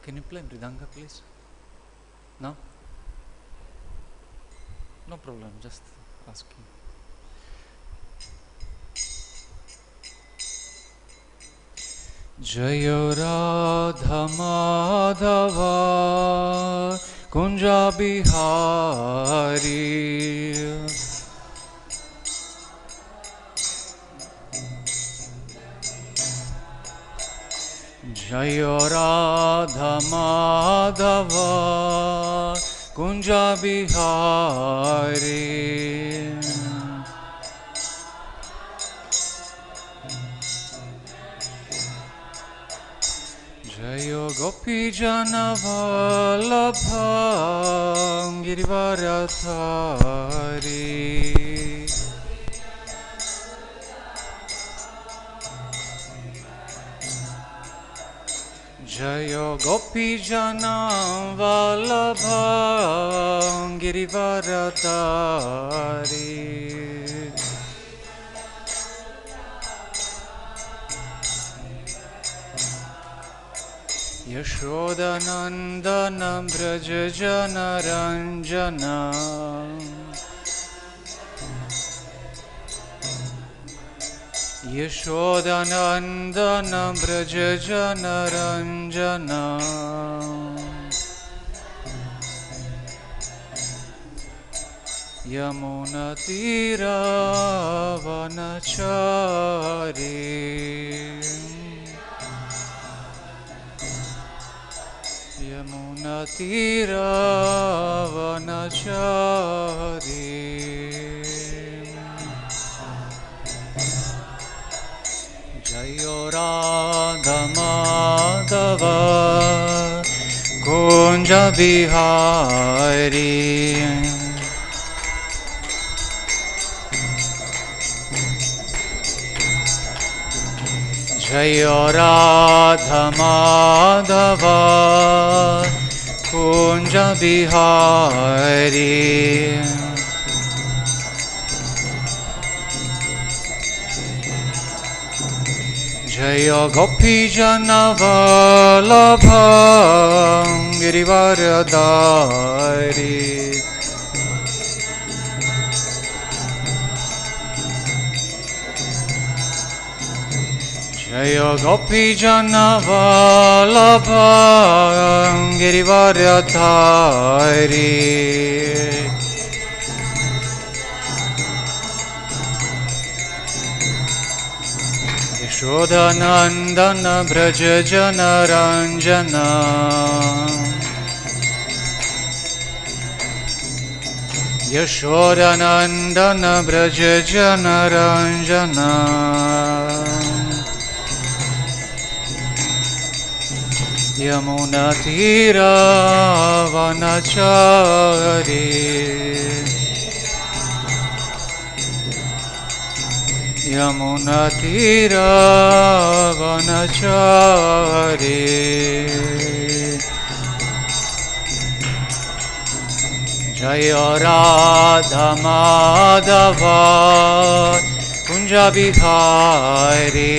Can you play mridanga, please? No? No problem, just asking. Jayo Radha Madhava Kunja Bihari Jayo Radha Madhava Kunja Bihari Jayo Gopi Jana Vallabha Girivaradhari Jayo Gopi Jana Vallabha Girivaradhari Yashodanandana Braja Jana Ranjana Yashodanandana Braja Jana Ranjana Yamuna Tira Vanachari Yamuna Tira Vanachari Jayo Radha Madhava Kunja Bihari Jayo Radha Madhava Kunja Bihari Jayo Gopi Jana Vallabha Girivaradhari Jayo Gopi Jana Vallabha Girivaradhari Yashodanandana Braja Jana Ranjana Yashodanandana Braja Jana Ranjana Yamuna Tira Vanachari Yamuna Tira Vanachari Jaya Radha Madhava Kunja Bihari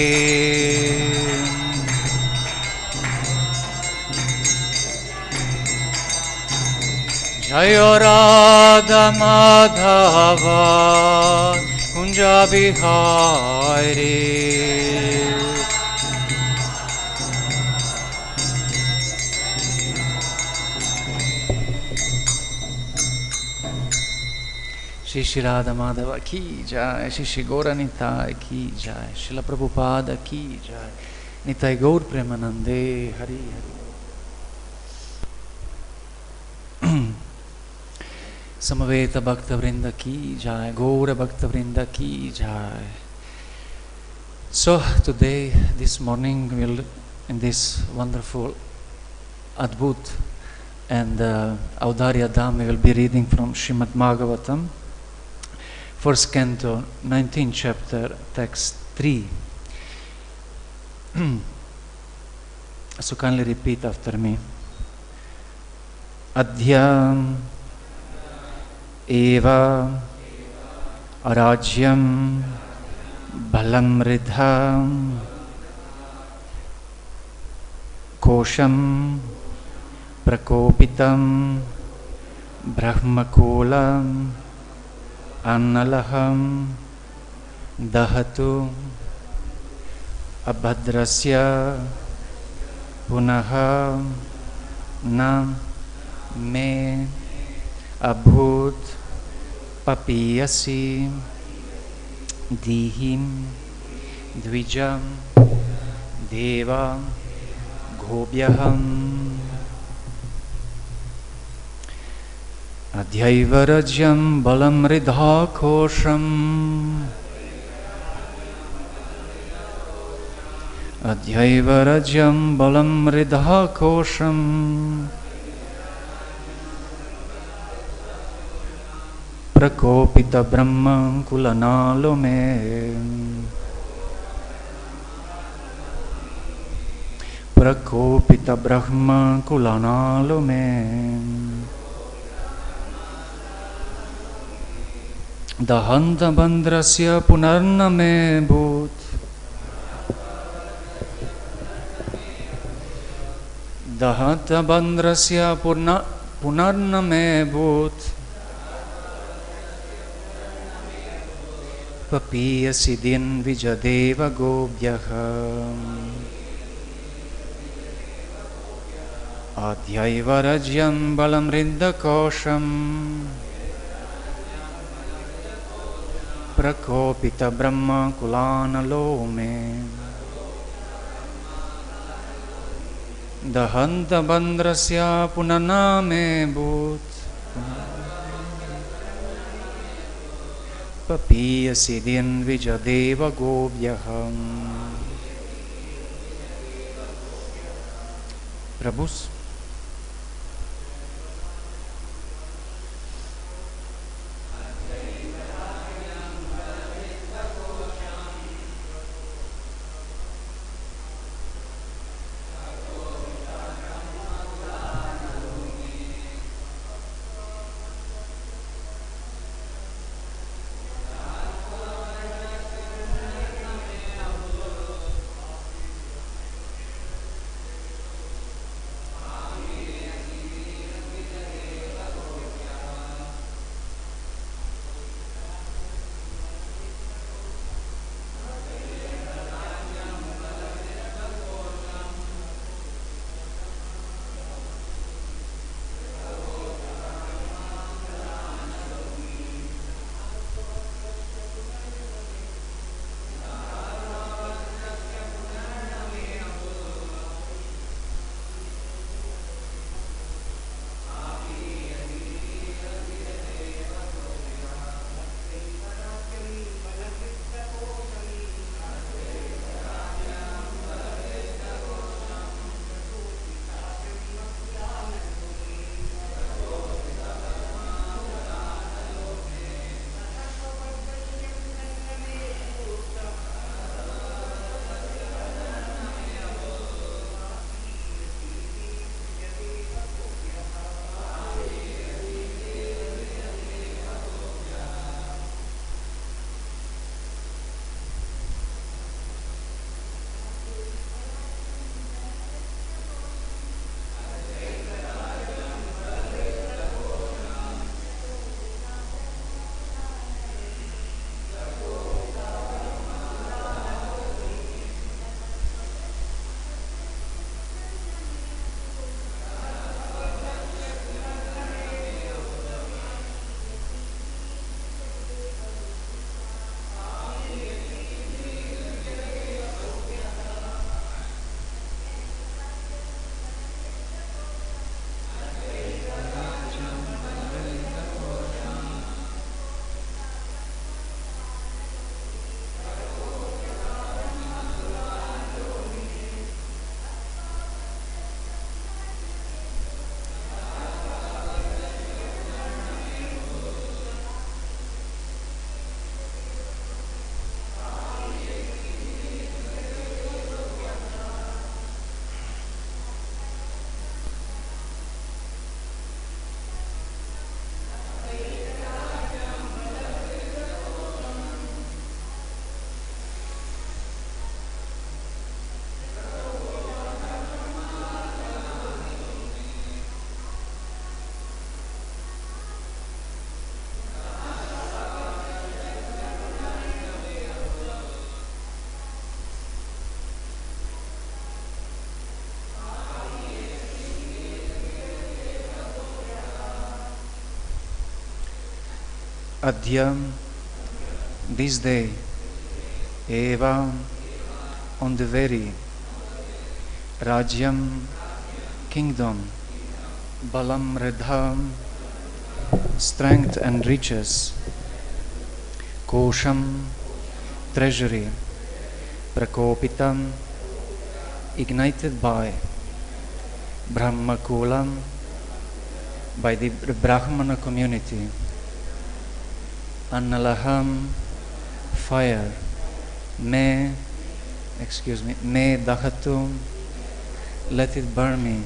Jayo Radha Madhava Kunja Bihari Shri Shri Radha Madhava ki jai, Shri Shri Gaura Nitai ki jai, Srila Prabhupada ki jai, Nitai Gaur Premanande Hari Hari. Samaveta Bhakta Vrinda ki jai, Gaura Bhakta Vrinda ki jai. So today, this morning, we'll in this wonderful Adbhūt and Audarya Dham, we will be reading from Srimad Bhagavatam, first canto, 19th chapter, text 3. So kindly repeat after me. Adya eva rājyaṁ balam ṛddha-kośaṁ prakopitam brahma-kula analaḥ dahatu abhadrasya punaḥ na me abhūt pāpīyasī dhīḥ dvija-deva-gobhyaḥ adyaiva rājyaṁ balam ṛddha-kośaṁ adyaiva rājyaṁ balam ṛddha-kośaṁ prakopita-brahma-kulānalo me prakopita-brahma-kulānalo me abhadrasya punar me bhūt abhadrasya punar me bhūt pāpīyasī dvija-deva-gobhyaḥ adyaiva rājyaṁ balam ṛddha-kośaṁ prakopita-brahma-kulānalo me abhadrasya punar me bhūt pāpīyasī dvija-deva-gobhyaḥ. Prabhus. adya, this day, eva, on the very, rājyaṁ, kingdom, balam, ṛddha, strength and riches, kośam, treasury, prakopita, ignited by brahma-kula, by the brahmana community, analaḥ, fire, may dahatu, let it burn me,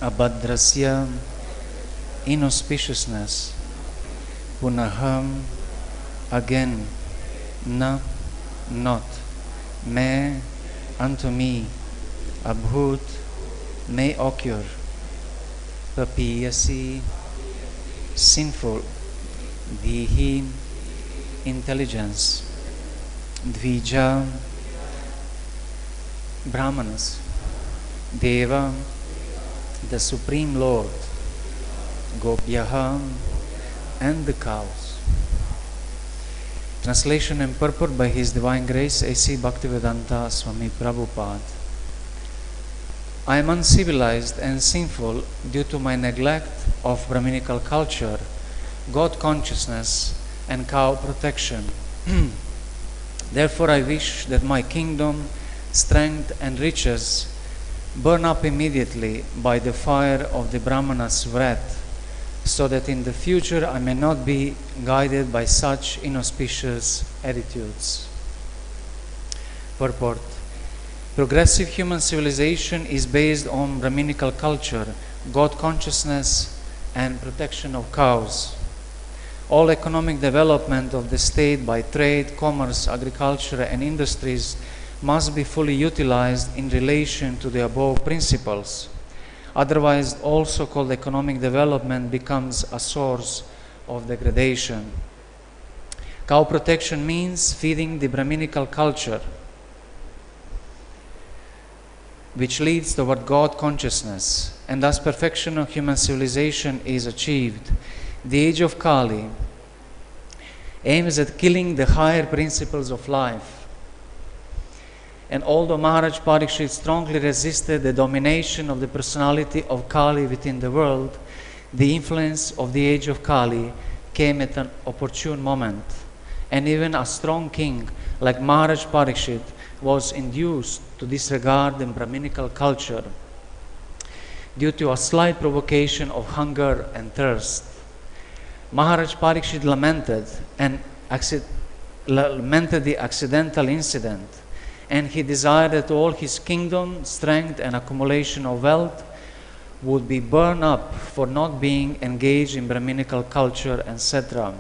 abhadrasya, inauspiciousness, punaḥ, again, not, may, unto me, abhūt, may occur, pāpīyasī, sinful, dhīḥ, intelligence, dvija-brahmaṇas, deva, the Supreme Lord, gobhyaḥ, and the cows. Translation and purport by His Divine Grace A.C. Bhaktivedanta Swami Prabhupada. I am uncivilized and sinful due to my neglect of brahminical culture, God consciousness, and cow protection. Therefore I wish that my kingdom, strength, and riches burn up immediately by the fire of the brahmanas' wrath, so that in the future I may not be guided by such inauspicious attitudes. Purport. Progressive human civilization is based on brahminical culture, God consciousness, and protection of cows. All economic development of the state by trade, commerce, agriculture, and industries must be fully utilized in relation to the above principles. Otherwise, all so-called economic development becomes a source of degradation. Cow protection means feeding the brahminical culture, which leads toward God consciousness, and thus perfection of human civilization is achieved. The age of Kali aims at killing the higher principles of life. And although Maharaj Parikshit strongly resisted the domination of the personality of Kali within the world, the influence of the age of Kali came at an opportune moment. And even a strong king like Maharaj Parikshit was induced to disregard the brahminical culture due to a slight provocation of hunger and thirst. Maharaj Parikshit lamented the accidental incident, and he desired that all his kingdom, strength, and accumulation of wealth would be burned up for not being engaged in brahminical culture, etc.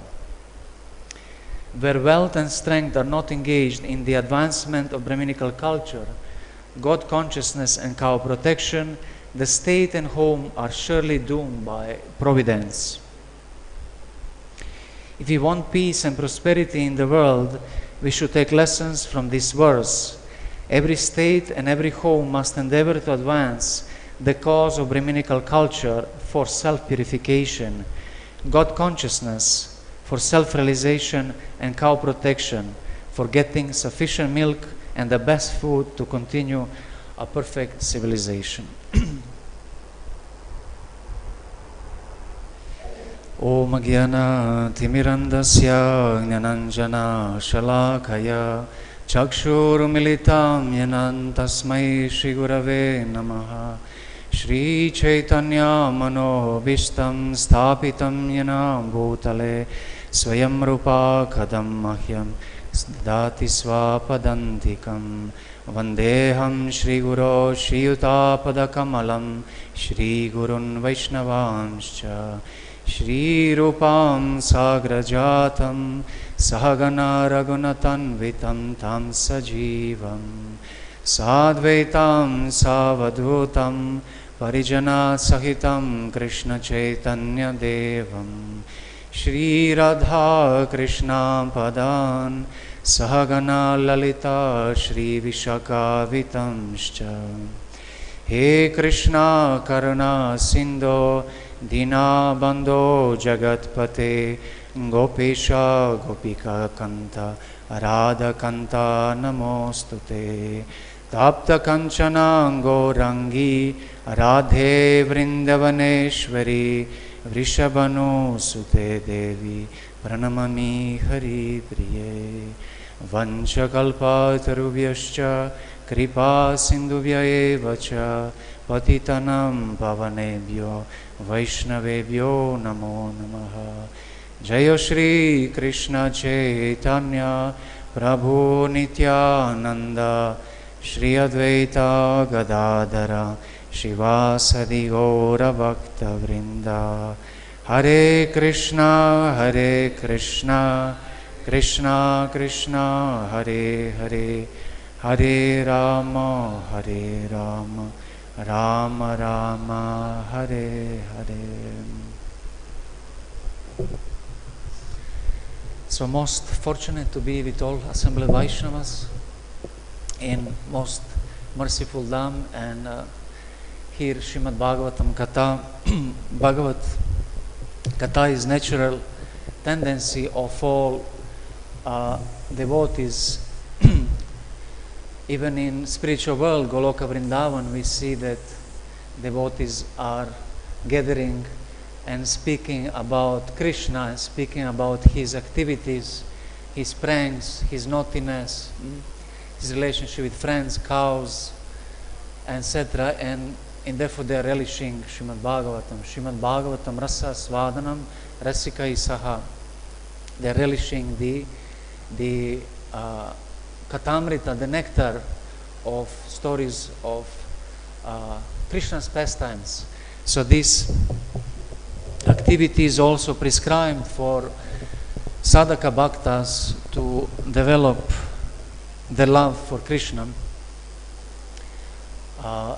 Where wealth and strength are not engaged in the advancement of brahminical culture, God consciousness, and cow protection, the state and home are surely doomed by providence. If we want peace and prosperity in the world, we should take lessons from this verse. Every state and every home must endeavor to advance the cause of brahminical culture for self-purification, God consciousness for self-realization, and cow protection for getting sufficient milk and the best food to continue a perfect civilization. Om Jnana Timirandasya Jnananjana Shalakaya Chakshur Militam Yanan Tasmai Shri Gurave Namaha Shri Chaitanya Mano Bishtam Sthapitam Yana Bhutale Swayam Rupa Kadam Mahyam Dati Swapadantikam Vandeham Shri Guru Shri Utapada Kamalam Shri Gurun Vaishnavanscha Shri Rupam Sagrajatam Sahagana Raghunatan Tam Sajivam Sadvaitam Savadhutam Parijana Sahitam Krishna Chaitanya Devam Shri Radha Krishna Padan Sahagana Lalita Shri Vishakavitamscha He Krishna Karuna Sindho Dinabandho Jagatpate Gopesha Gopika Kanta Radha-kanta Namostute Tapta Kanchana Gaurangi Radhe Vrindavaneshwari Vrishabhanu Sute Devi Pranamami Hari Priye Vanchakalpatarubhyascha Kripa Sindhubhya eva cha Patitanam Pavanebhyo Vaishnavebhyo Namo Namaha. Jaya Shri Krishna Chaitanya Prabhu Nityananda Shri Advaita Gadadhara Shivasadi Gaura Bhakta Vrinda. Hare Krishna Krishna Krishna Hare Hare Hare Rama Rama Rama Hare Hare. So most fortunate to be with all assembled Vaishnavas in most merciful Dham, and here Srimad Bhagavatam Katha. Bhagavat Katha is natural tendency of all devotees. Even in spiritual world, Goloka Vrindavan, we see that devotees are gathering and speaking about Krishna, and speaking about his activities, his pranks, his naughtiness, his relationship with friends, cows, etc. And therefore they are relishing Srimad Bhagavatam. Srimad Bhagavatam Rasa Svadanam Rasika Isaha. They are relishing the Katamrita, the nectar of stories of Krishna's pastimes. So this activity is also prescribed for sadhaka bhaktas to develop the love for Krishna.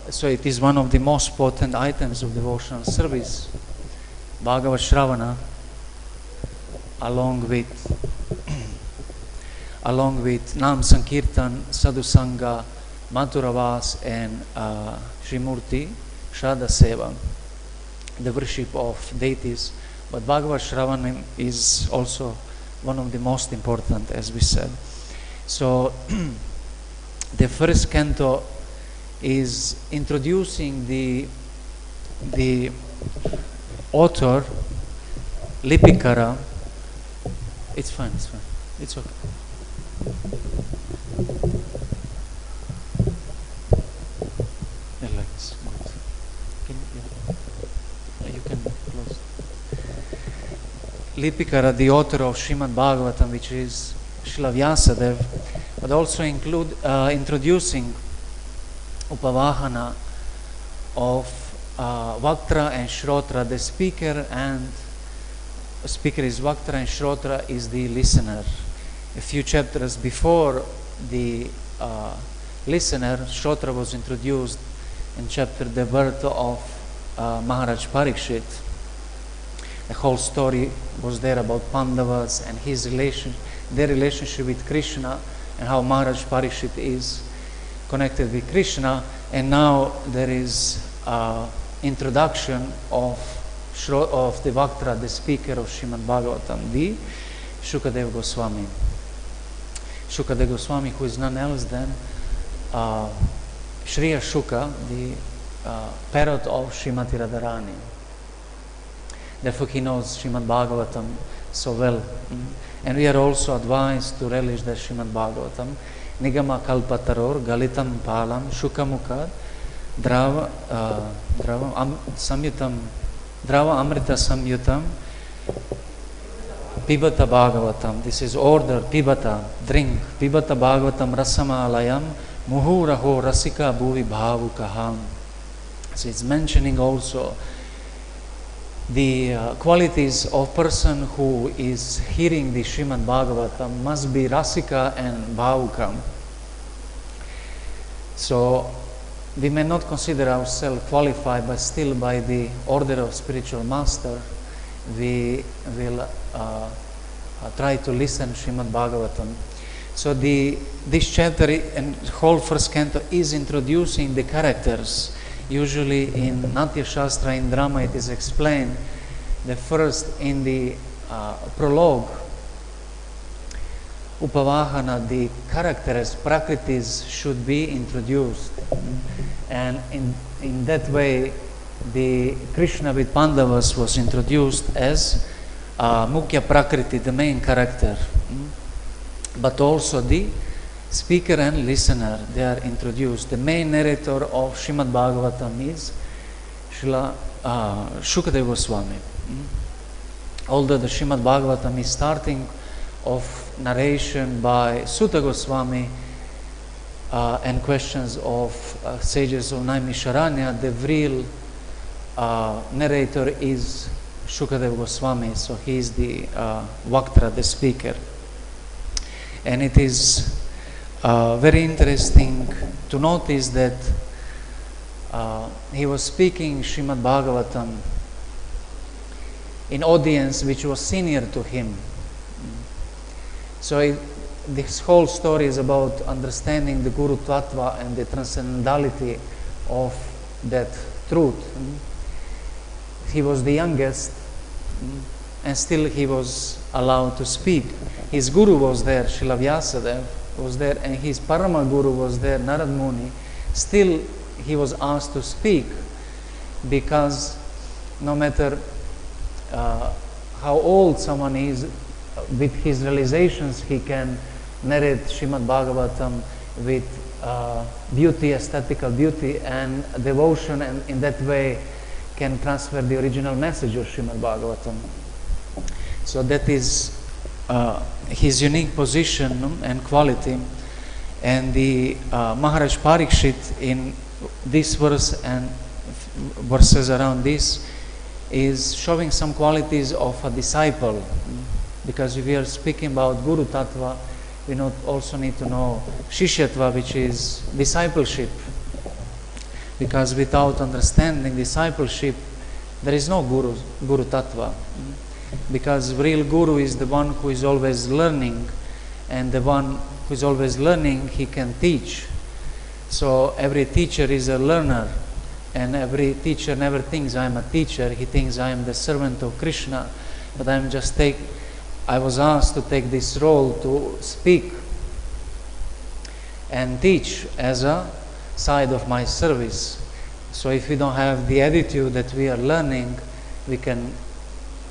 So it is one of the most potent items of devotional service. Bhagavad Shravana, along with Nam Sankirtan, Sadhu Sangha, Mathuravas, and Srimurti, Shraddha Seva, the worship of deities. But Bhagavad Shravana is also one of the most important, as we said. So the first canto is introducing the author, Lipikara. It's fine, it's okay. You can close. Lipikara, the author of Srimad Bhagavatam, which is Srila Vyasadeva, but also introducing Upavahana of Vaktra and Shrotra. The speaker is Vaktra and Shrotra is the listener. A few chapters before the listener, Shrotra was introduced in chapter The Birth of Maharaj Parikshit. The whole story was there about Pandavas and their relationship with Krishna, and how Maharaj Parikshit is connected with Krishna. And now there is introduction of the Vaktra, the speaker of Srimad Bhagavatam, the Shukadeva Goswami. Shukadeva Goswami, who is none else than Shriya Shuka, the parrot of Srimati Radharani. Therefore he knows Srimad Bhagavatam so well. And we are also advised to relish the Srimad Bhagavatam. Nigama kalpataror galitam palam shukamukad drava amrita samyutam pibata Bhagavatam. This is order, pibata, drink. Pibata Bhagavatam rasamalayam muhuraho rasika bhuvi bhavukaham. So it's mentioning also the qualities of person who is hearing the Srimad Bhagavatam must be rasika and bhavuka. So we may not consider ourselves qualified, but still by the order of spiritual master, we will try to listen Srimad Bhagavatam. So this chapter and whole first canto is introducing the characters, Usually in Natya Shastra, in drama, it is explained that first in the prologue, Upavahana, the characters, prakritis should be introduced. And in that way, the Krishna with Pandavas was introduced as Mukhya Prakriti, the main character. But also the speaker and listener, they are introduced. The main narrator of Srimad Bhagavatam is Srila Shukadeva Goswami. Although the Srimad Bhagavatam is starting of narration by Sutta Goswami and questions of sages of Naimisharanya, the real narrator is Shukadeva Goswami, so he is the Vaktra, the speaker. And it is very interesting to notice that he was speaking Srimad Bhagavatam in audience which was senior to him. So this whole story is about understanding the Guru Tattva and the transcendentality of that truth. He was the youngest, and still he was allowed to speak. His Guru was there, Srila Vyasadeva was there, and his Parama Guru was there, Narad Muni. Still he was asked to speak, because no matter how old someone is, with his realizations he can narrate Srimad Bhagavatam with beauty, aesthetical beauty and devotion, and in that way can transfer the original message of Srimad Bhagavatam. So that is his unique position and quality. And the Maharaj Parikshit in this verse and verses around this is showing some qualities of a disciple. Because if we are speaking about Guru Tattva, we also need to know Shishyatva, which is discipleship. Because without understanding discipleship, there is no Guru Tattva. Because real Guru is the one who is always learning, and the one who is always learning, he can teach. So every teacher is a learner, and every teacher never thinks I am a teacher. He thinks I am the servant of Krishna, but I was asked to take this role to speak and teach as a side of my service. So if we don't have the attitude that we are learning, we can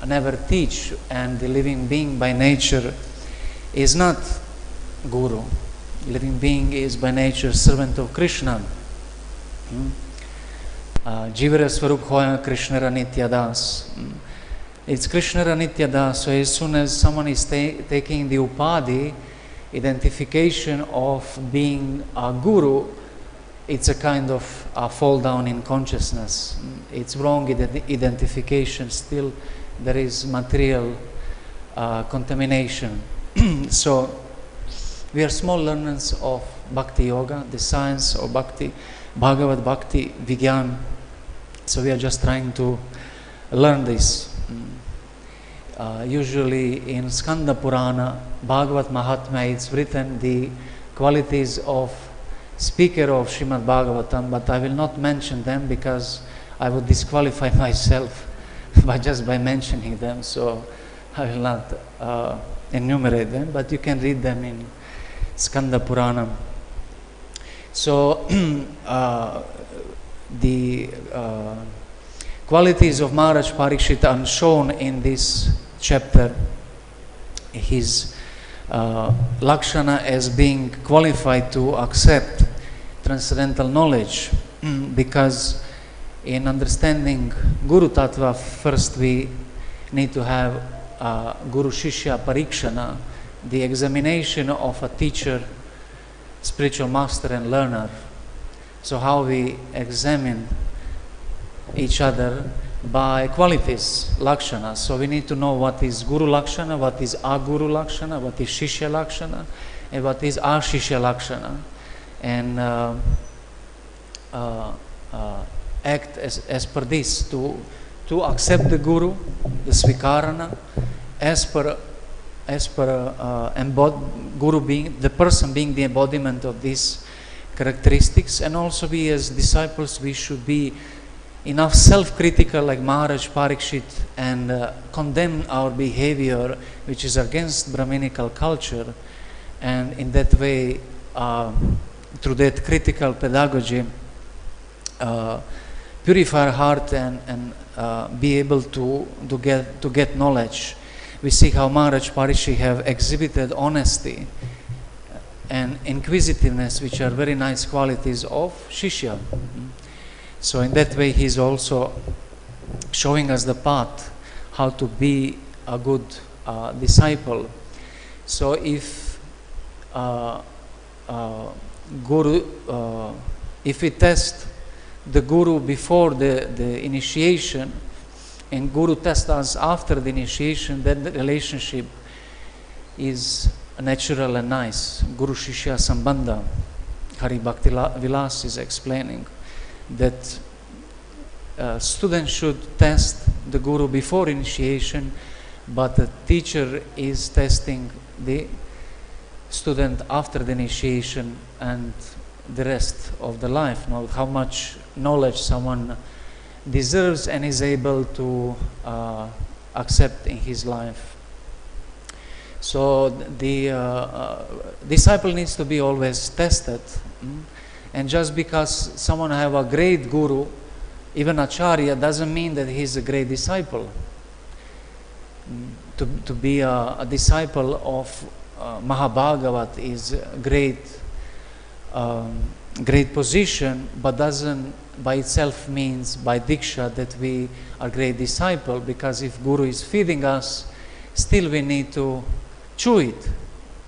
never teach, and the living being by nature is not Guru. Living being is by nature servant of Krishna. Jivara Swarup Hoya Krishna Nitya Das. It's Krishna Nitya Das, so as soon as someone is taking the upadhi, identification of being a guru, it's a kind of a fall down in consciousness. It's wrong identification. Still there is material contamination. So we are small learners of Bhakti Yoga, the science of Bhakti, Bhagavad Bhakti, Vigyan. So we are just trying to learn this. Usually in Skanda Purana, Bhagavat Mahatmya, it's written the qualities of speaker of Srimad Bhagavatam, but I will not mention them because I would disqualify myself by mentioning them, so I will not enumerate them, but you can read them in Skanda Purana. So the qualities of Maharaj Parikshit are shown in this chapter. His lakshana as being qualified to accept transcendental knowledge, because in understanding Guru Tattva, first we need to have Guru Shishya Parikshana, the examination of a teacher, spiritual master and learner. So how we examine each other by qualities, lakshana. So we need to know what is Guru Lakshana, what is Aguru Lakshana, what is Shishya Lakshana, and what is Ashishya Lakshana. And act as per this, to accept the Guru, the Svikarana, as per Guru being, the person being the embodiment of this characteristics, and also we as disciples, we should be enough self-critical like Maharaj Parikshit and condemn our behavior which is against brahminical culture, and in that way through that critical pedagogy purify our heart and be able to get knowledge. We see how Maharaj Parikshit have exhibited honesty and inquisitiveness, which are very nice qualities of Shishya. So in that way he is also showing us the path how to be a good disciple. So if if we test the Guru before the initiation and Guru tests us after the initiation, then the relationship is natural and nice. Guru Shishya Sambandha, Hari Bhakti Vilas is explaining that students should test the Guru before initiation, but the teacher is testing the student after the initiation and the rest of the life. Now, how much knowledge someone deserves and is able to accept in his life. So the disciple needs to be always tested. And just because someone have a great guru, even acharya, doesn't mean that he is a great disciple. To be a disciple of Mahabhagavat is a great position, but doesn't by itself means by diksha that we are great disciple, because if Guru is feeding us, still we need to chew it.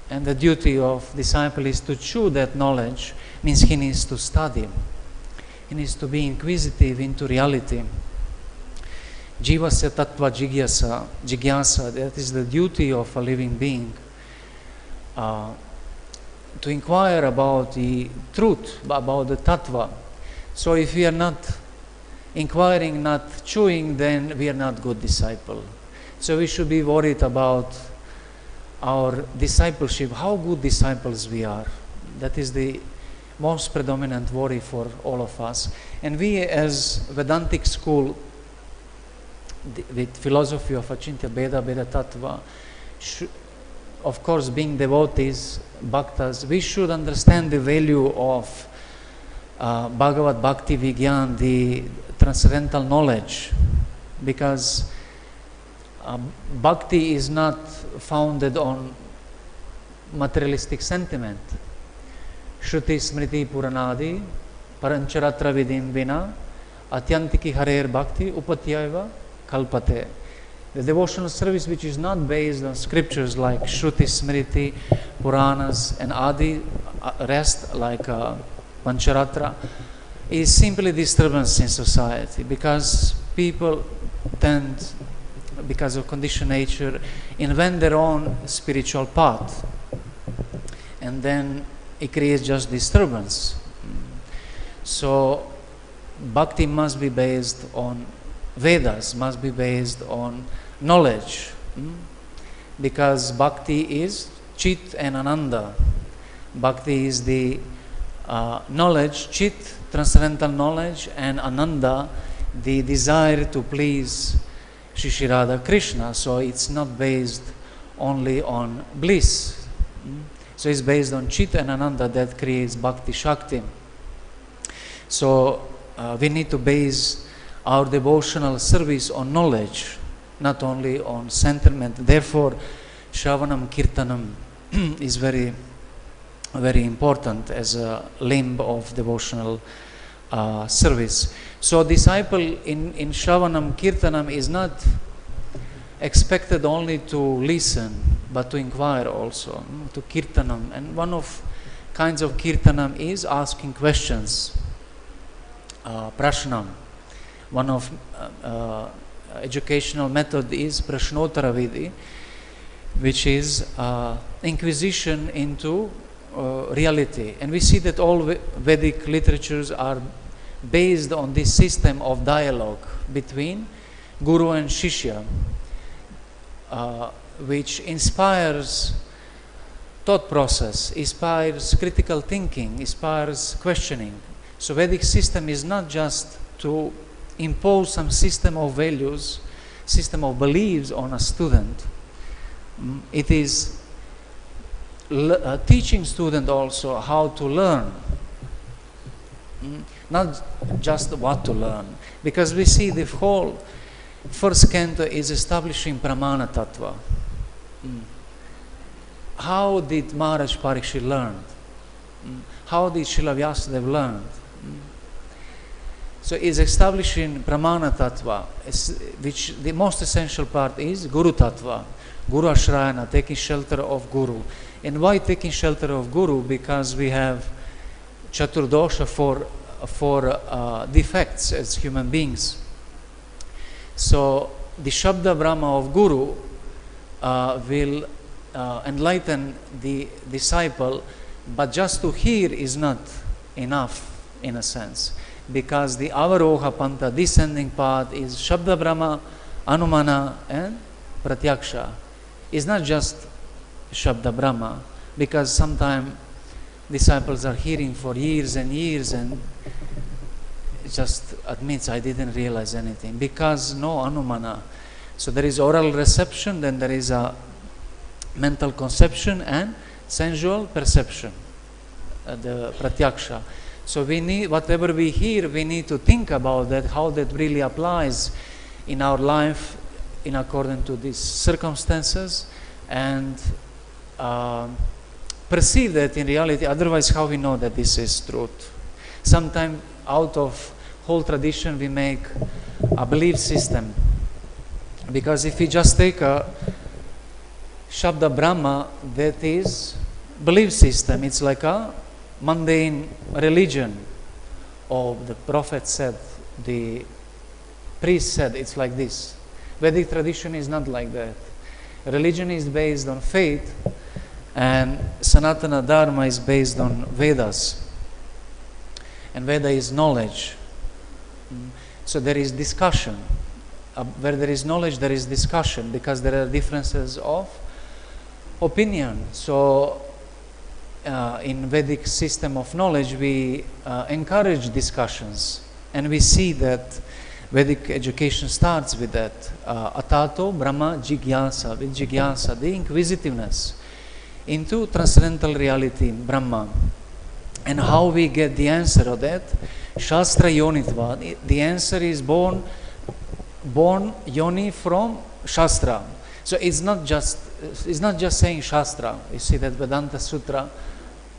And the duty of disciple is to chew that knowledge, means he needs to study. He needs to be inquisitive into reality. Jivasya tattva jigyasa, that is the duty of a living being. To inquire about the truth, about the tattva. So if we are not inquiring, not chewing, then we are not good disciple. So we should be worried about our discipleship, how good disciples we are. That is the most predominant worry for all of us. And we as Vedantic school, with philosophy of Achintya Bheda, Bheda Tattva, of course being devotees, bhaktas, we should understand the value of Bhagavad Bhakti Vigyan, the transcendental knowledge, because bhakti is not founded on materialistic sentiment. Shruti Smriti Puranadi Parancharatra Vidim Vina Atyantiki Harer Bhakti Adyaiva Kalpate. The devotional service which is not based on scriptures like Shruti, Smriti, Puranas and Adi, rest like Pancharatra, is simply disturbance in society, because people tend, because of conditioned nature, invent their own spiritual path, and then it creates just disturbance. So bhakti must be based on Vedas, must be based on knowledge, because bhakti is Chit and Ananda. Bhakti is the knowledge, Chit, transcendental knowledge, and Ananda, the desire to please Shri Shri Radha Krishna. So it's not based only on bliss. So it's based on Chit and Ananda that creates Bhakti Shakti. So we need to base our devotional service on knowledge, not only on sentiment. Therefore, Shravanam Kirtanam is very, very important as a limb of devotional service. So disciple in Shravanam Kirtanam is not expected only to listen, but to inquire also, to Kirtanam. And one of kinds of Kirtanam is asking questions, Prashnam. One of educational method is Prashnottara Vidhi, which is inquisition into reality. And we see that all Vedic literatures are based on this system of dialogue between Guru and Shishya, which inspires thought process, inspires critical thinking, inspires questioning. So Vedic system is not just to impose some system of values, system of beliefs on a student. It is teaching student also how to learn, not just what to learn. Because we see the whole first canto is establishing pramana tattva. How did Maharaj Parikshit learn? How did Srila Vyasadeva learn? So is establishing pramana tattva, which the most essential part is guru tattva, guru ashrayana, taking shelter of guru. And why taking shelter of guru? Because we have chaturdosha for defects as human beings. So the Shabda Brahma of Guru will enlighten the disciple, but just to hear is not enough in a sense, because the Avaroha Pantha, descending path, is Shabda Brahma, Anumana and Pratyaksha. It's not just Shabda Brahma, because sometimes disciples are hearing for years and years and just admits, I didn't realize anything, because no Anumana. So there is oral reception, then there is a mental conception and sensual perception, the Pratyaksha. So we need, whatever we hear, we need to think about that, how that really applies in our life in accordance to these circumstances, and perceive that in reality. Otherwise, how we know that this is truth? Sometimes out of whole tradition we make a belief system, because if we just take a Shabda Brahma, that is belief system, it's like a mundane religion. Oh, the prophet said, the priest said, it's like this. Vedic tradition is not like that. Religion is based on faith, and Sanatana Dharma is based on Vedas. And Veda is knowledge. So there is discussion. Where there is knowledge, there is discussion, because there are differences of opinion. So in Vedic system of knowledge, we encourage discussions, and we see that Vedic education starts with that. Atato Brahma Jigyasa, with Jigyasa, the inquisitiveness into transcendental reality, Brahma. And how we get the answer of that? Shastra Yonitva. The answer is born Yoni from Shastra. So it's not just saying Shastra. You see that Vedanta Sutra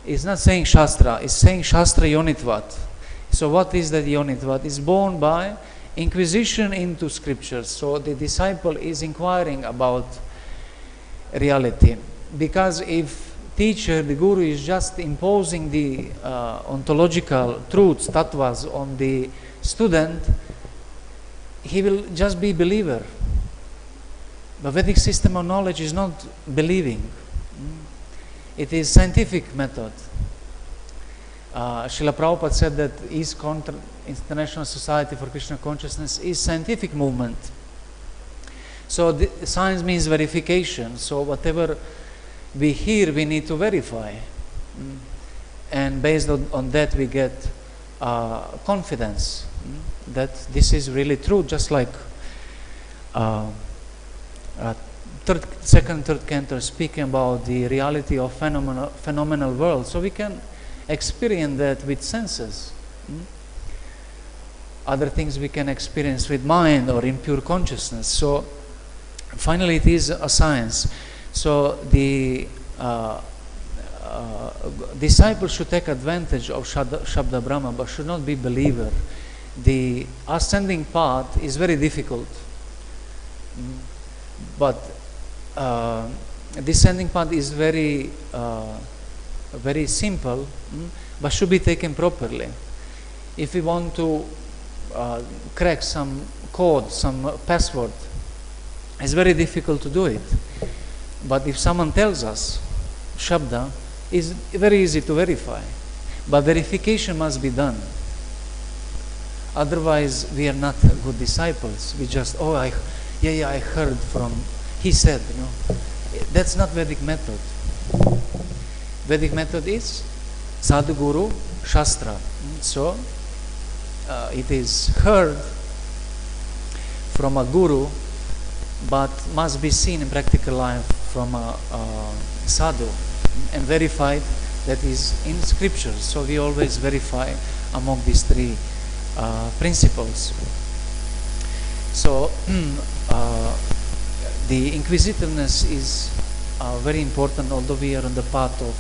is not saying Shastra, it's saying Shastra Yonitvat. So what is that Yonitvat? It's born by inquisition into scriptures. So the disciple is inquiring about reality. Because if teacher, the guru, is just imposing the ontological truths, tattvas, on the student, he will just be believer. The Vedic system of knowledge is not believing. It is scientific method. Srila Prabhupada said that International Society for Krishna Consciousness is scientific movement. So science means verification. So whatever we hear, we need to verify. And based on that, we get confidence that this is really true, just like second, third canto speaking about the reality of phenomenal world. So we can experience that with senses. Other things we can experience with mind or in pure consciousness. So finally it is a science. So the disciple should take advantage of Shabda Brahma, but should not be believer. The ascending path is very difficult, but descending path is very simple, but should be taken properly. If we want to crack some code, some password, it's very difficult to do it. But if someone tells us Shabda, is very easy to verify. But verification must be done. Otherwise, we are not good disciples. We just, I heard from, he said, That's not Vedic method. Vedic method is Sadhguru Shastra. So it is heard from a guru, but must be seen in practical life from a sadhu and verified that is in scriptures. So we always verify among these three principles. So the inquisitiveness is very important. Although we are on the path of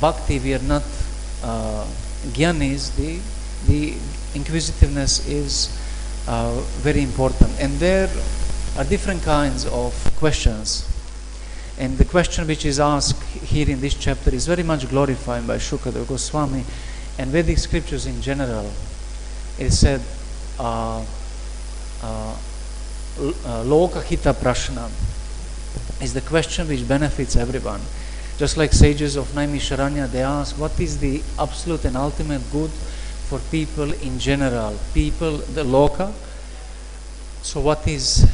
bhakti, we are not jnanis. The inquisitiveness is very important, and there are different kinds of questions. And the question which is asked here in this chapter is very much glorified by Shukadeva Goswami and Vedic scriptures in general. It said, Loka-hita prashna is the question which benefits everyone. Just like sages of Naimisharanya, they ask, what is the absolute and ultimate good for people in general? People, the loka. So what is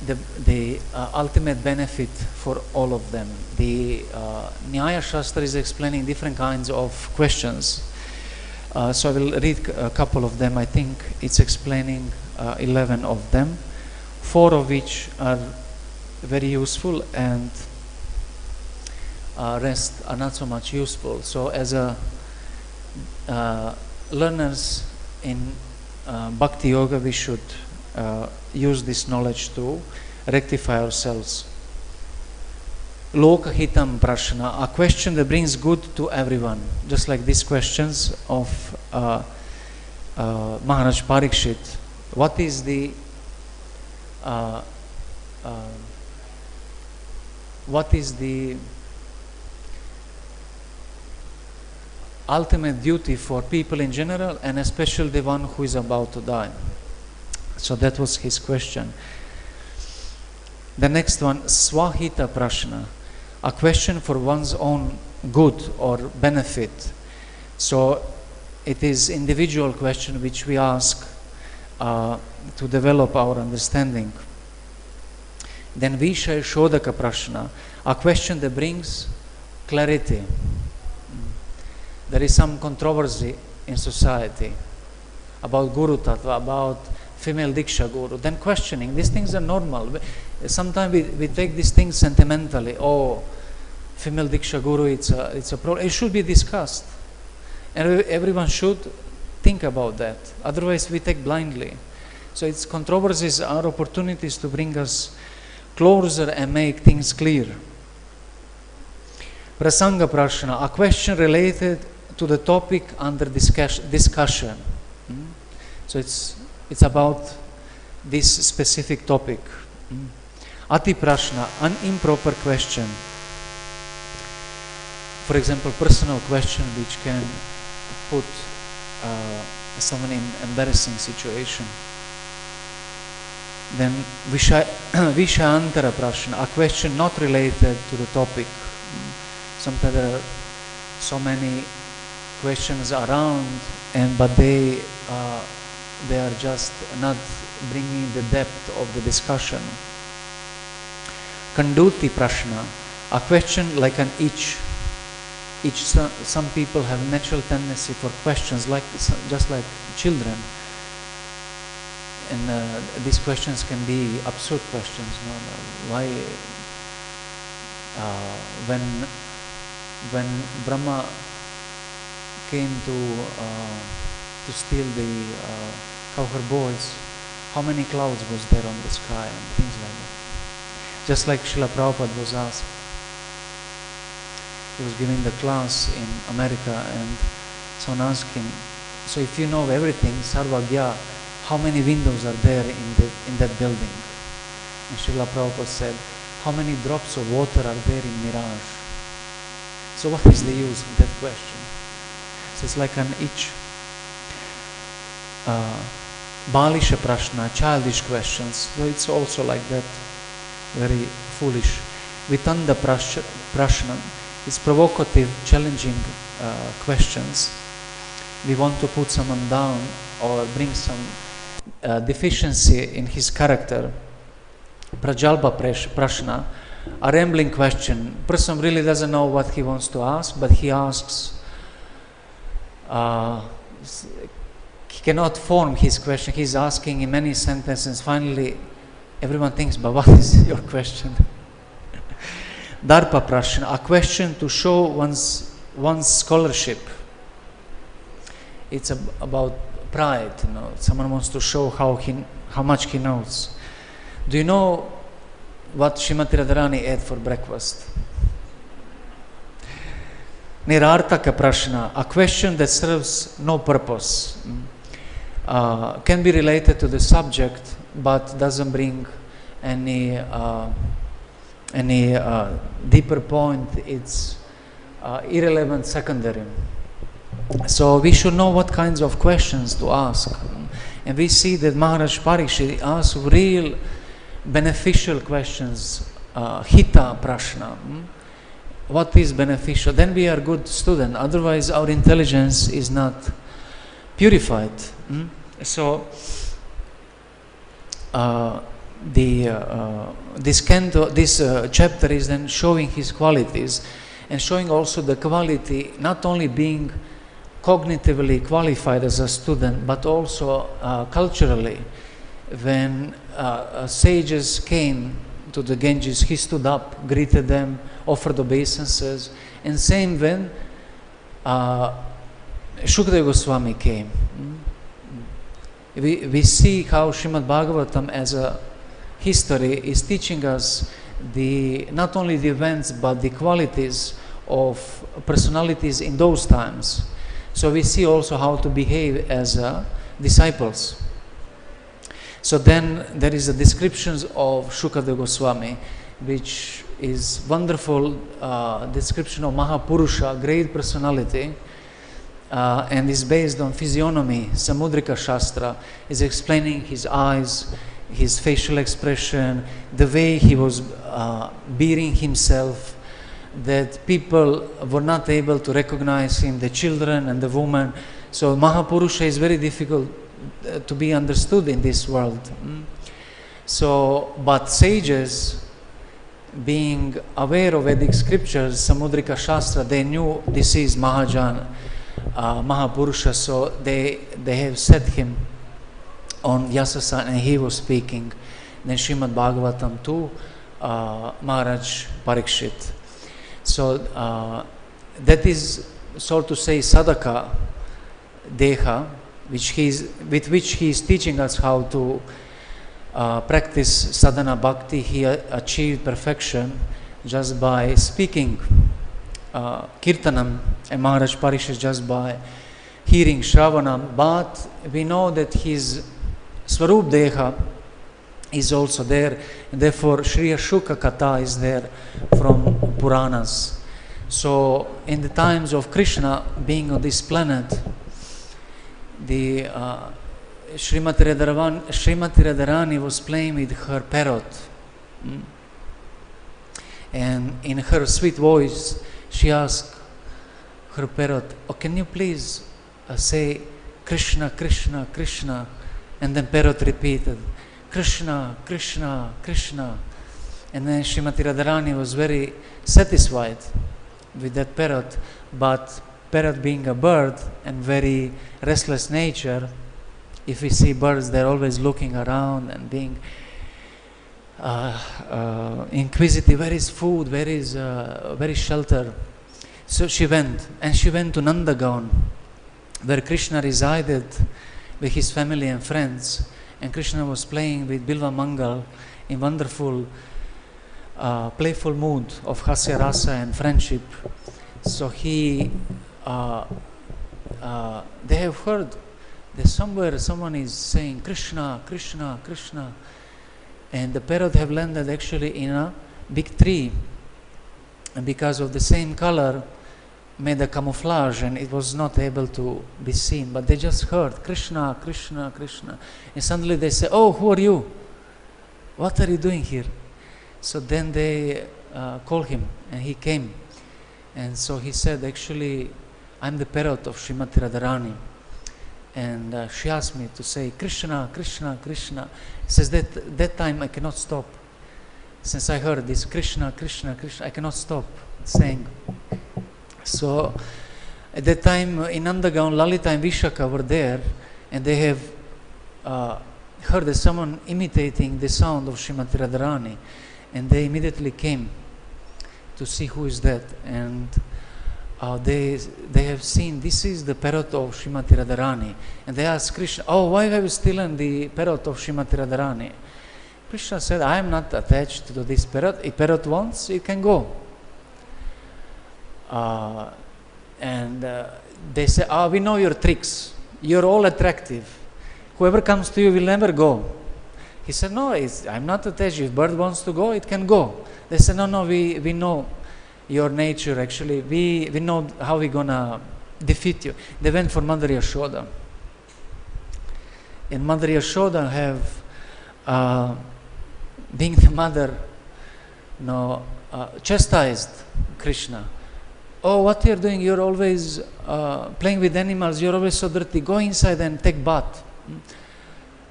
the ultimate benefit for all of them? The Nyaya Shastra is explaining different kinds of questions. So I will read a couple of them. I think it's explaining 11 of them, 4 of which are very useful and rest are not so much useful. So as a learners in Bhakti Yoga, we should use this knowledge to rectify ourselves. Loka-hitam prashna, a question that brings good to everyone, just like these questions of Maharaj Parikshit. What is the ultimate duty for people in general, and especially the one who is about to die? So that was his question. The next one, swahita prashna, a question for one's own good or benefit. So it is individual question which we ask to develop our understanding. Then vishaya shodhaka prashna, a question that brings clarity. There is some controversy in society about Guru Tattva, about female Diksha Guru. Then questioning, these things are normal. Sometimes we take these things sentimentally. Oh, female Diksha Guru, it's a problem. It should be discussed. And everyone should think about that. Otherwise we take blindly. So its controversies are opportunities to bring us closer and make things clear. Prasanga prashna, a question related to the topic under discussion. So it's about this specific topic. Ati prashna, an improper question. For example, personal question which can put someone in embarrassing situation. Then vishayantara prashna, a question not related to the topic. Sometimes there are so many questions around, but they are just not bringing the depth of the discussion. Kanduti prashna, a question like an itch. Some people have natural tendency for questions, just like children. And these questions can be absurd questions. Why, when Brahma came to steal the cowherd boys, how many clouds was there on the sky, and things like that. Just like Srila Prabhupada was asked. He was giving the class in America, and someone asked him, so if you know everything, Sarvagya, how many windows are there in that building? And Srila Prabhupada said, how many drops of water are there in mirage? So what is the use of that question? So it's like an itch. Balisha prashna, childish questions. So it's also like that, very foolish. Vitanda prashna, it's provocative, challenging questions. We want to put someone down or bring some deficiency in his character. Prajalpa prashna, a rambling question. Person really doesn't know what he wants to ask, but he asks. He cannot form his question. He's asking in many sentences. Finally, everyone thinks, but what is your question? Darpa prashna, a question to show one's scholarship. It's about pride. Someone wants to show how much he knows. Do you know what Srimati Radharani ate for breakfast? Nirarthaka prashna, a question that serves no purpose. Can be related to the subject, but doesn't bring any deeper point. It's irrelevant, secondary. So we should know what kinds of questions to ask. And we see that Maharaj Parikshit asks real beneficial questions, hita prashna. What is beneficial? Then we are good student. Otherwise, our intelligence is not purified. So, this chapter is then showing his qualities and showing also the quality, not only being cognitively qualified as a student, but also culturally. When sages came to the Ganges, he stood up, greeted them, offered obeisances, and same when Shukadeva Goswami came. We see how Srimad Bhagavatam as a history is teaching us not only the events but the qualities of personalities in those times. So we see also how to behave as disciples. So then there is a description of Shukadeva Goswami, which is wonderful description of Mahapurusha, great personality, and is based on physiognomy. Samudrika Shastra is explaining his eyes, his facial expression, the way he was bearing himself, that people were not able to recognize him, the children and the woman. So Mahapurusha is very difficult to be understood in this world. So, but sages, being aware of Vedic scriptures, Samudrika Shastra, they knew this is Mahajan, Mahapurusha, so they have set him on Vyasasana and he was speaking. Then Srimad Bhagavatam to Maharaj Parikshit. So that is, so to say, sadhaka deha, with which he is teaching us how to practice sadhana bhakti. He achieved perfection just by speaking kirtanam, and Maharaj Parikshit just by hearing shravanam. But we know that his swarup deha is also there, and therefore Shri Ashoka Katha is there from Puranas. So in the times of Krishna being on this planet, the Srimati Radharani was playing with her parrot, and in her sweet voice she asked her parrot, "Oh, can you please say Krishna, Krishna, Krishna?" And then parrot repeated, "Krishna, Krishna, Krishna." And then Srimati Radharani was very satisfied with that parrot, but parrot being a bird and very restless nature, if we see birds, they're always looking around and being inquisitive. Where is food? Where is shelter? So she went to Nandagaon, where Krishna resided with his family and friends, and Krishna was playing with Bilva Mangal in wonderful playful mood of hasya rasa and friendship. So they have heard that somewhere someone is saying Krishna, Krishna, Krishna, and the parrot have landed actually in a big tree, and because of the same color made a camouflage and it was not able to be seen, but they just heard Krishna, Krishna, Krishna, and suddenly they say, "Oh, who are you? What are you doing here?" So then they called him and he came, and so he said, "Actually, I'm the parrot of Srimati Radharani, and she asked me to say Krishna, Krishna, Krishna." He says that time I cannot stop. since I heard this Krishna, Krishna, Krishna, I cannot stop saying. So at that time in underground, Lalita and Vishaka were there, and they have heard that someone imitating the sound of Srimati Radharani, and they immediately came to see who is that, and they have seen this is the parrot of Srimati Radharani, and they asked Krishna, oh, why have you stolen the parrot of Srimati Radharani? Krishna said, I am not attached to this parrot. If parrot wants, it can go. And they say, we know your tricks. You're all attractive. Whoever comes to you will never go. He said, no, I'm not attached. If bird wants to go, it can go. They said, no, we know your nature actually. We know how we're going to defeat you. They went for Mother Yashoda. And Mother Yashoda have, being the mother, chastised Krishna. Oh, what you're doing, you're always playing with animals, you're always so dirty. Go inside and take bath.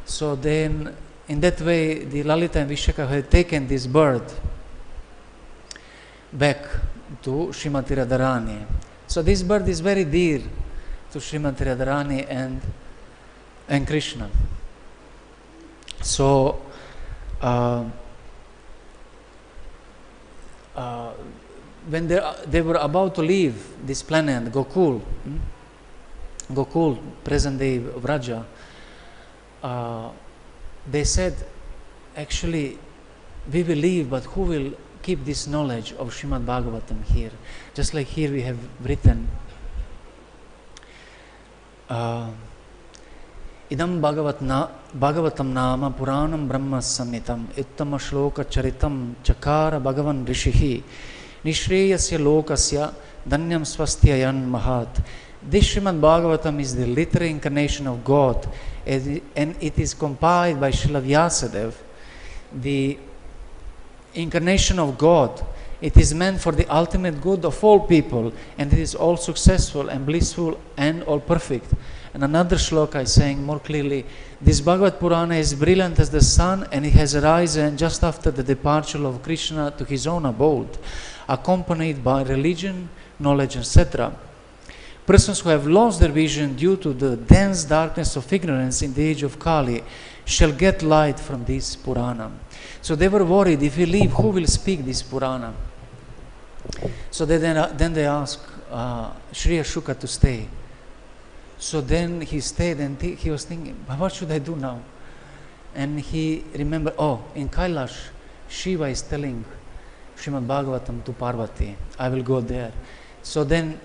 So then, in that way, the Lalita and Vishaka had taken this bird back to Srimati Radharani. So this bird is very dear to Srimati Radharani and Krishna. So when they were about to leave this planet, Gokul, present day Vraja, they said, actually, we will leave, but who will keep this knowledge of Srimad Bhagavatam here? Just like here we have written, idam Bhagavatam nama puranam brahma samhitam ittama shloka charitam chakara bhagavan rishihi nishreyasya lokasya danyam swastyayan mahat. This Srimad Bhagavatam is the literal incarnation of God, and it is compiled by Srila Vyasadeva, the incarnation of God. It is meant for the ultimate good of all people, and it is all successful and blissful and all perfect. And another shloka is saying more clearly, this Bhagavad Purana is brilliant as the sun, and it has arisen just after the departure of Krishna to his own abode, accompanied by religion, knowledge, etc. Persons who have lost their vision due to the dense darkness of ignorance in the age of Kali shall get light from this Purana. So they were worried, if we leave, who will speak this Purana? So then they asked Sri Ashoka to stay. So then he stayed, and he was thinking, what should I do now? And he remembered, in Kailash, Shiva is telling Srimad Bhagavatam to Parvati. I will go there. So then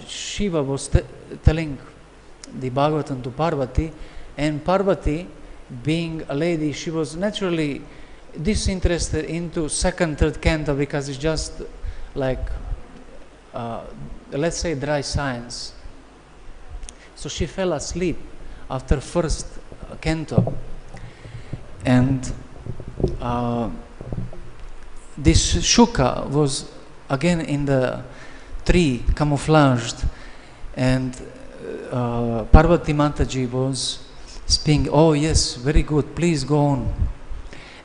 Shiva was telling the Bhagavatam to Parvati, and Parvati, being a lady, she was naturally disinterested into second, third canto, because it's just like, let's say, dry science. So she fell asleep after first canto, and this Shuka was again in the tree, camouflaged, and Parvati Mataji was speaking, oh yes, very good, please go on.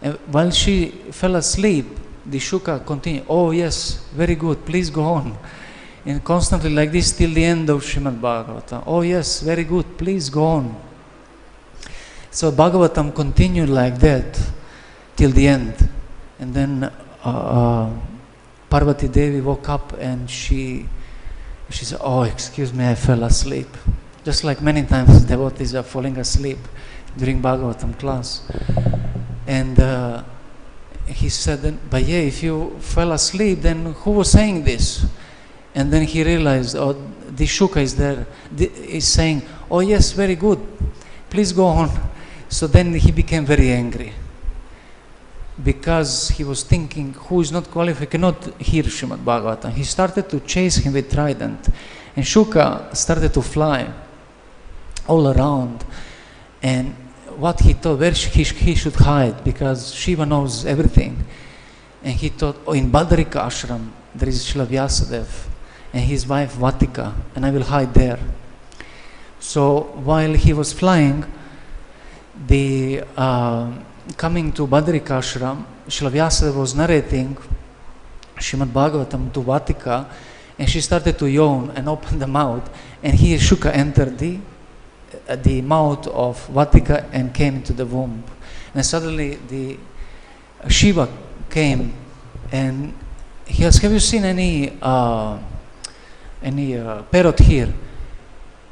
And while she fell asleep, the Shuka continued, oh yes, very good, please go on. And constantly like this till the end of Srimad Bhagavatam. Oh yes, very good, please go on. So Bhagavatam continued like that till the end. And then Parvati Devi woke up, and she said, oh, excuse me, I fell asleep. Just like many times devotees are falling asleep during Bhagavatam class. And he said, but yeah, if you fell asleep, then who was saying this? And then he realized, oh, the Shuka is there, is saying, oh yes, very good, please go on. So then he became very angry, because he was thinking, who is not qualified cannot hear Srimad Bhagavatam. He started to chase him with trident, and Shuka started to fly all around. And what he thought, where he should hide, because Shiva knows everything. And he thought, in Badarika ashram there is Srila Vyasadeva and his wife Vatika, and I will hide there. So while he was flying, the coming to Badrikashram, Srila Vyasadeva was narrating Srimad Bhagavatam to Vatika, and she started to yawn and open the mouth, and here Shuka entered the mouth of Vatika and came into the womb. And suddenly the Shiva came, and he asked, "Have you seen any parrot here?"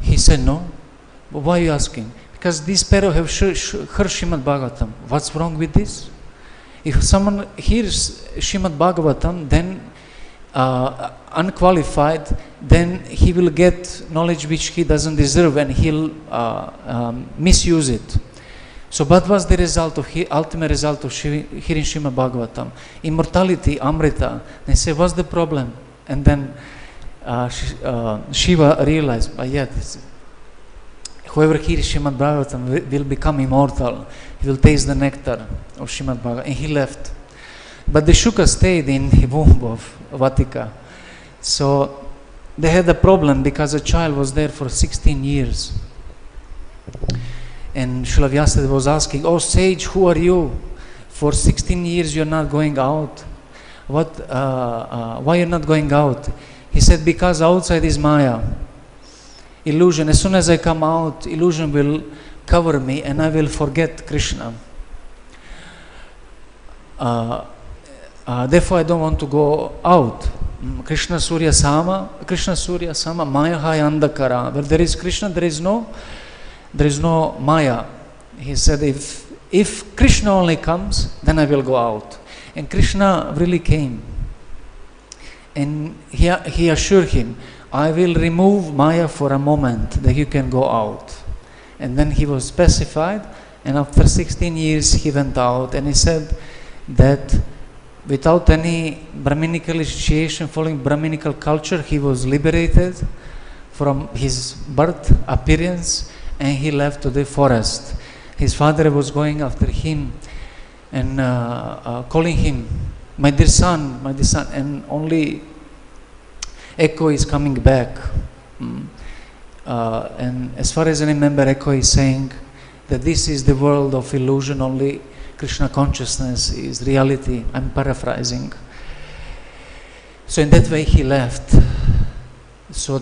He said, "No." "But why are you asking?" "Because these parrots have heard Srimad Bhagavatam." "What's wrong with this?" If someone hears Srimad Bhagavatam, then unqualified, then he will get knowledge which he doesn't deserve, and he'll misuse it. So what was the result of ultimate result of hearing Srimad Bhagavatam? Immortality, Amrita. They say, "What's the problem?" And then Shiva realized, whoever hears Srimad Bhagavatam will become immortal. He will taste the nectar of Srimad Bhagavatam. And he left. But the Shuka stayed in the womb of Vatika. So they had a problem because a child was there for 16 years. And Srila Vyasadeva was asking, "Oh sage, who are you? For 16 years you're not going out. Why you're not going out?" He said, "Because outside is Maya, illusion. As soon as I come out, illusion will cover me and I will forget Krishna. Therefore I don't want to go out. Krishna Surya Sama, Maya Hai Andakara. Where there is Krishna, there is no Maya." He said, if Krishna only comes, then I will go out. And Krishna really came. And he assured him, "I will remove Maya for a moment, that you can go out." And then he was pacified, and after 16 years he went out, and he said that without any brahminical initiation, following brahminical culture, he was liberated from his birth appearance, and he left to the forest. His father was going after him and calling him, my dear son, and only echo is coming back. And as far as I remember, echo is saying that this is the world of illusion, only Krishna consciousness is reality. I'm paraphrasing. So in that way he left. So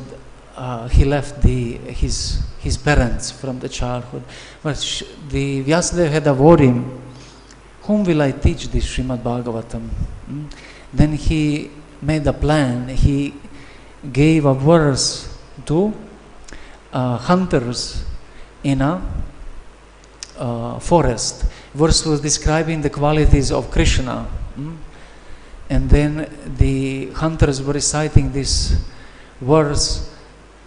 he left his parents from the childhood. But the Vyasadeva had a worry, whom will I teach this Srimad Bhagavatam? Then he made a plan. He gave a verse to hunters in a forest. Verse was describing the qualities of Krishna. And then the hunters were reciting this verse,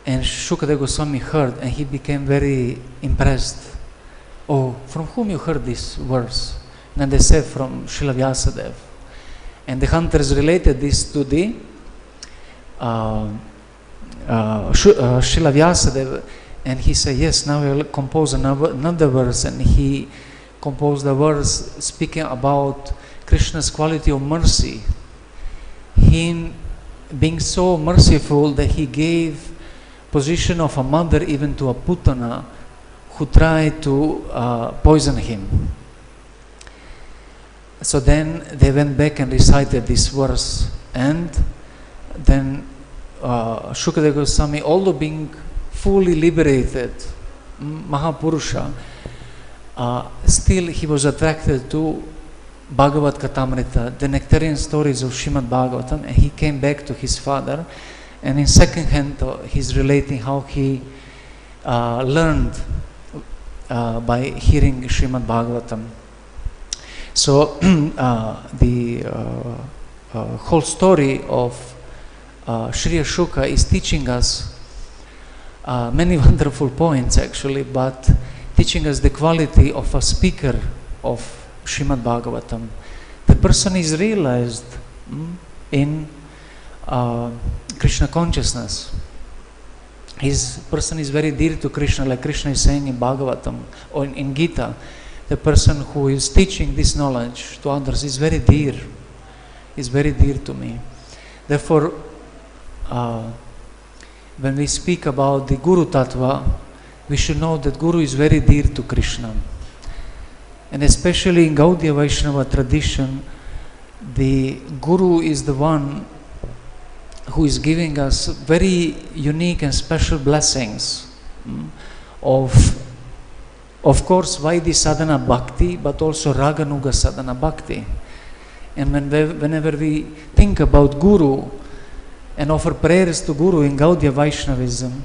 and Shukadeva Goswami heard, and he became very impressed. "Oh, from whom you heard this verse?" And they said, "From Srila Vyasadeva." And the hunters related this to the Srila Vyasadeva, and he said, "Yes, now I will compose another verse." And he composed a verse speaking about Krishna's quality of mercy. Him being so merciful that he gave position of a mother even to a putana who tried to poison him. So then they went back and recited this verse, and then Shukadeva Goswami, although being fully liberated, Mahapurusha, still he was attracted to Bhagavad Katamrita, the nectarian stories of Srimad Bhagavatam, and he came back to his father, and in second hand he's relating how he learned by hearing Srimad Bhagavatam. So the whole story of Shri Ashoka is teaching us many wonderful points actually, but teaching us the quality of a speaker of Srimad Bhagavatam. The person is realized in Krishna consciousness. His person is very dear to Krishna, like Krishna is saying in Bhagavatam or in Gita. The person who is teaching this knowledge to others is very dear, is very dear to me. Therefore, when we speak about the Guru Tattva, we should know that Guru is very dear to Krishna. And especially in Gaudiya Vaishnava tradition, the Guru is the one who is giving us very unique and special blessings of course, Vaidhi sadhana bhakti, but also Raganuga sadhana bhakti. And whenever we think about Guru and offer prayers to Guru in Gaudiya Vaishnavism,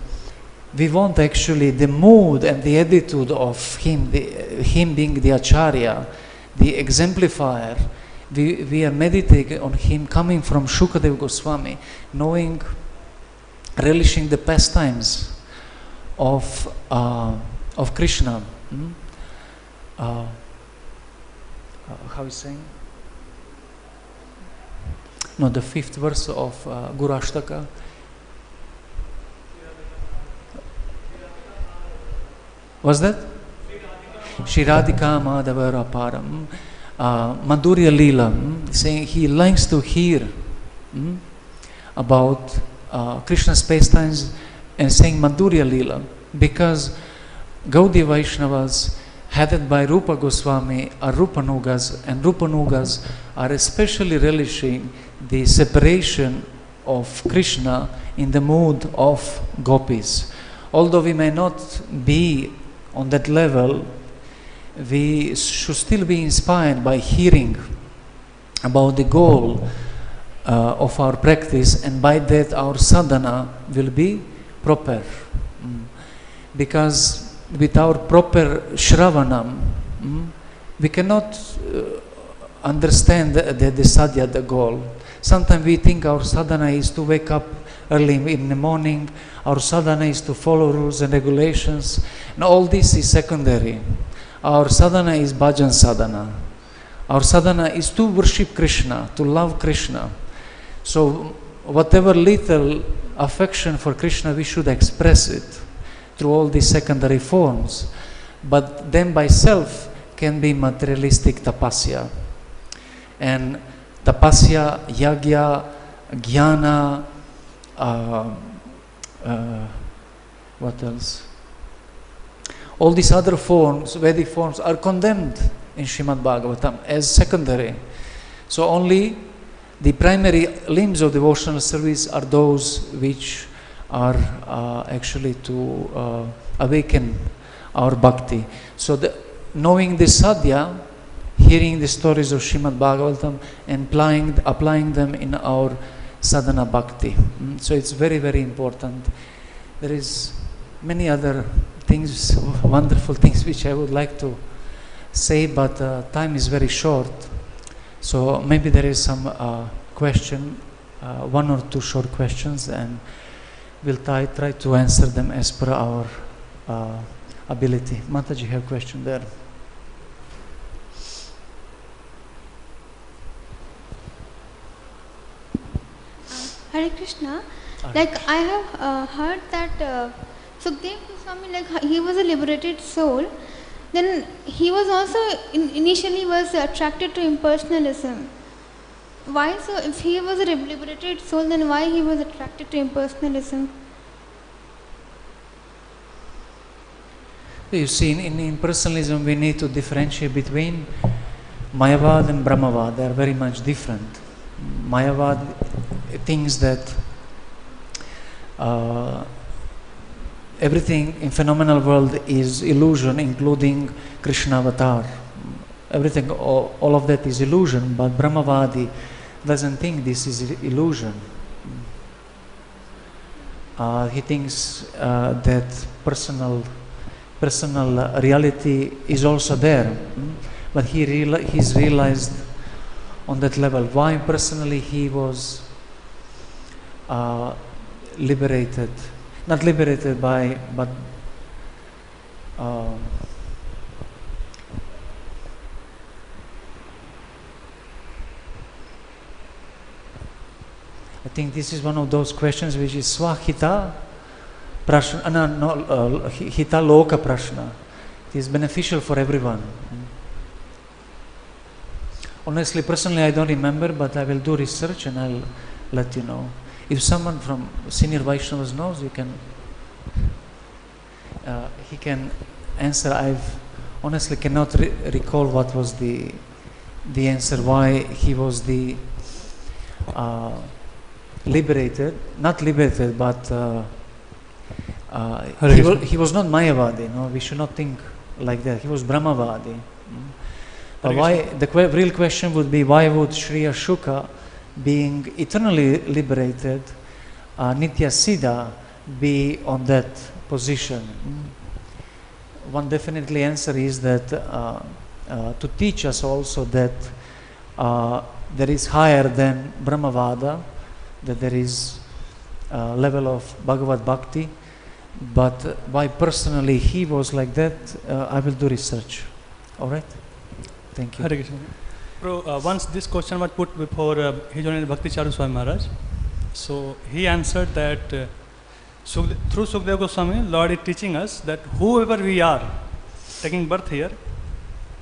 we want actually the mood and the attitude of him, him being the Acharya, the exemplifier. We are meditating on him coming from Shukadeva Goswami, knowing, relishing the pastimes of Krishna. How is saying? No, the 5th verse of Guru Ashtaka. Was that? Shiradika Madhavara Param. Madhurya Leela, saying he likes to hear about Krishna's pastimes and saying Madhurya Leela, because Gaudiya Vaishnavas headed by Rupa Goswami are Rupanugas, and Rupanugas are especially relishing the separation of Krishna in the mood of gopis. Although we may not be on that level, we should still be inspired by hearing about the goal of our practice, and by that our sadhana will be proper. Because with our proper shravanam, we cannot understand the sadhya, the goal. Sometimes we think our sadhana is to wake up early in the morning, our sadhana is to follow rules and regulations, and all this is secondary. Our sadhana is bhajan sadhana. Our sadhana is to worship Krishna, to love Krishna. So whatever little affection for Krishna, we should express it through all these secondary forms. But then by self can be materialistic tapasya. And tapasya, yagya, jnana, what else? All these other forms, Vedic forms, are condemned in Srimad Bhagavatam as secondary. So only the primary limbs of devotional service are those which are actually to awaken our bhakti. So knowing the sadhya, hearing the stories of Srimad Bhagavatam, and applying them in our sadhana bhakti. So it's very, very important. There is many other things, wonderful things which I would like to say, but time is very short. So maybe there is some question, 1 or 2 short questions, and we'll try to answer them as per our ability. Mataji, you have a question there. Hare Krishna. Like I have heard that Sukadeva Goswami, like he was a liberated soul. Then he was also initially was attracted to impersonalism. Why so? If he was a liberated soul, then why he was attracted to impersonalism? You see, in impersonalism, we need to differentiate between Mayavad and Brahmavad. They are very much different. Mayavad thinks that everything in phenomenal world is illusion, including Krishna avatar. Everything, all of that is illusion, but Brahmavadi doesn't think this is illusion. He thinks that personal reality is also there, but he's realized on that level why personally he was liberated, not liberated by, but I think this is one of those questions which is swahita prashna, hita loka prashna. It is beneficial for everyone. Honestly, personally, I don't remember, but I will do research and I'll let you know. If someone from senior Vaishnavas knows, he can answer. I've honestly cannot recall what was the answer, why he was the liberated, not liberated, but he was not Mayavadi. No, we should not think like that. He was Brahmavadi. But why? The real question would be, why would Sri Ashoka, being eternally liberated, Nitya Siddha, be on that position? One definitely answer is that to teach us also that there is higher than Brahmavada, that there is a level of Bhagavad Bhakti, but why personally he was like that, I will do research. All right? Thank you. Hare Krishna. Bro, once this question was put before His Holiness Bhakti Charu Swami Maharaj, so he answered that through Sukadeva Goswami, Lord is teaching us that whoever we are, taking birth here,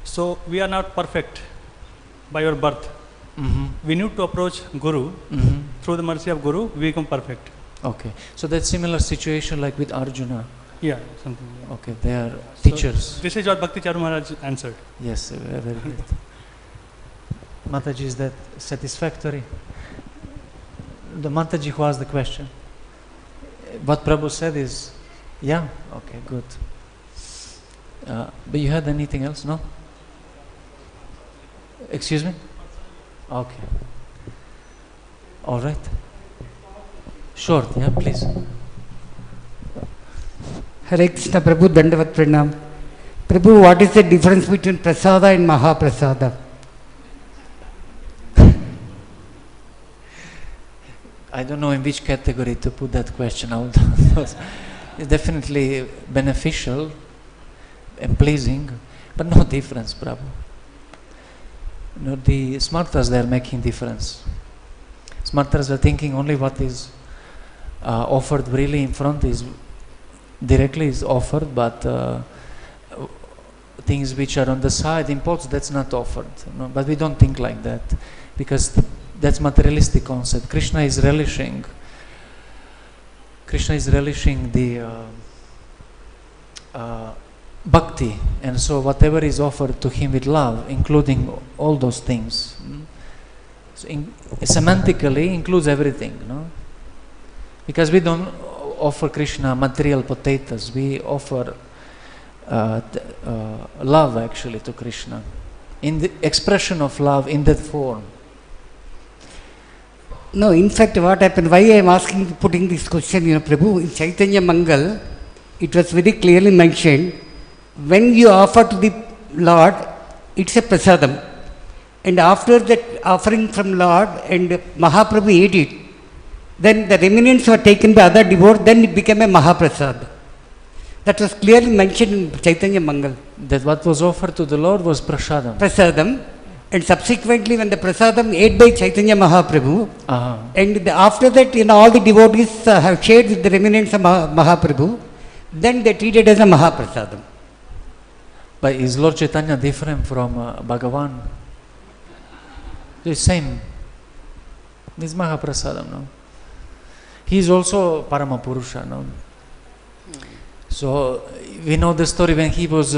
so we are not perfect by our birth. We need to approach Guru. Through the mercy of Guru, we become perfect. Okay. So that's similar situation like with Arjuna. Yeah, something. Yeah. Okay, they are teachers. So this is what Bhakti Charu Maharaj answered. Yes, very good. Mataji, is that satisfactory? The Mataji who asked the question. What Prabhu said is, yeah? Okay, good. But you had anything else? No? Excuse me? Okay. All right. Short, yeah, please. Hare Krishna, Prabhu, Dandavat Pranam. Prabhu, what is the difference between Prasada and Mahaprasada? I don't know in which category to put that question out. It's definitely beneficial and pleasing, but no difference, Prabhu. No, the smartas, they are making difference. Smartas are thinking only what is offered really in front is directly is offered, but things which are on the side, impulse, that's not offered. No? But we don't think like that, because that's materialistic concept. Krishna is relishing the bhakti, and so whatever is offered to him with love, including all those things, so semantically includes everything, no? Because we don't offer Krishna material potatoes, we offer love actually to Krishna, in the expression of love in that form. No, in fact, what happened, why I am putting this question, Prabhu, in Chaitanya Mangal, it was very clearly mentioned, when you offer to the Lord, it's a prasadam. And after that offering from Lord and Mahaprabhu ate it, then the remnants were taken by other devotees, then it became a Mahaprasad. That was clearly mentioned in Chaitanya Mangal. That what was offered to the Lord was prasadam. Prasadam. And subsequently, when the prasadam ate by Chaitanya Mahaprabhu, and after that, all the devotees have shared with the remnants of Mahaprabhu, then they treated as a Mahaprasadam. But is Lord Chaitanya different from Bhagavan? The same. This is Mahaprasadam, no? He is also Paramapurusha, no? So we know the story when he was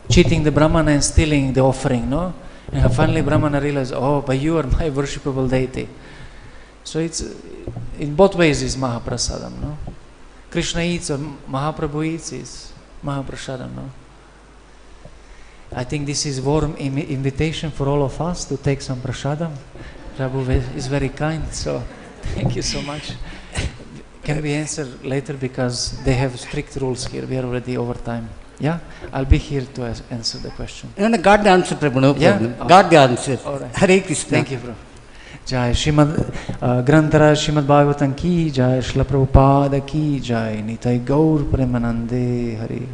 cheating the Brahmana and stealing the offering, no? And finally Brahmana realized, oh, but you are my worshipable deity. So it's in both ways is Mahaprasadam, no? Krishna eats or Mahaprabhu eats is Mahaprasadam, no? I think this is warm invitation for all of us to take some prasadam. Prabhu is very kind, so thank you so much. Can we answer later, because they have strict rules here. We are already over time. Yeah? I'll be here to answer the question. No, God the answer, Prabhu, no problem. Okay. God the answer. All right. Hare Krishna. Thank you, Prabhu. Jai Grantara Srimad Bhagavatam ki Jai, Srila Prabhupada ki Jai, Nitai Gaur Premanande Hari.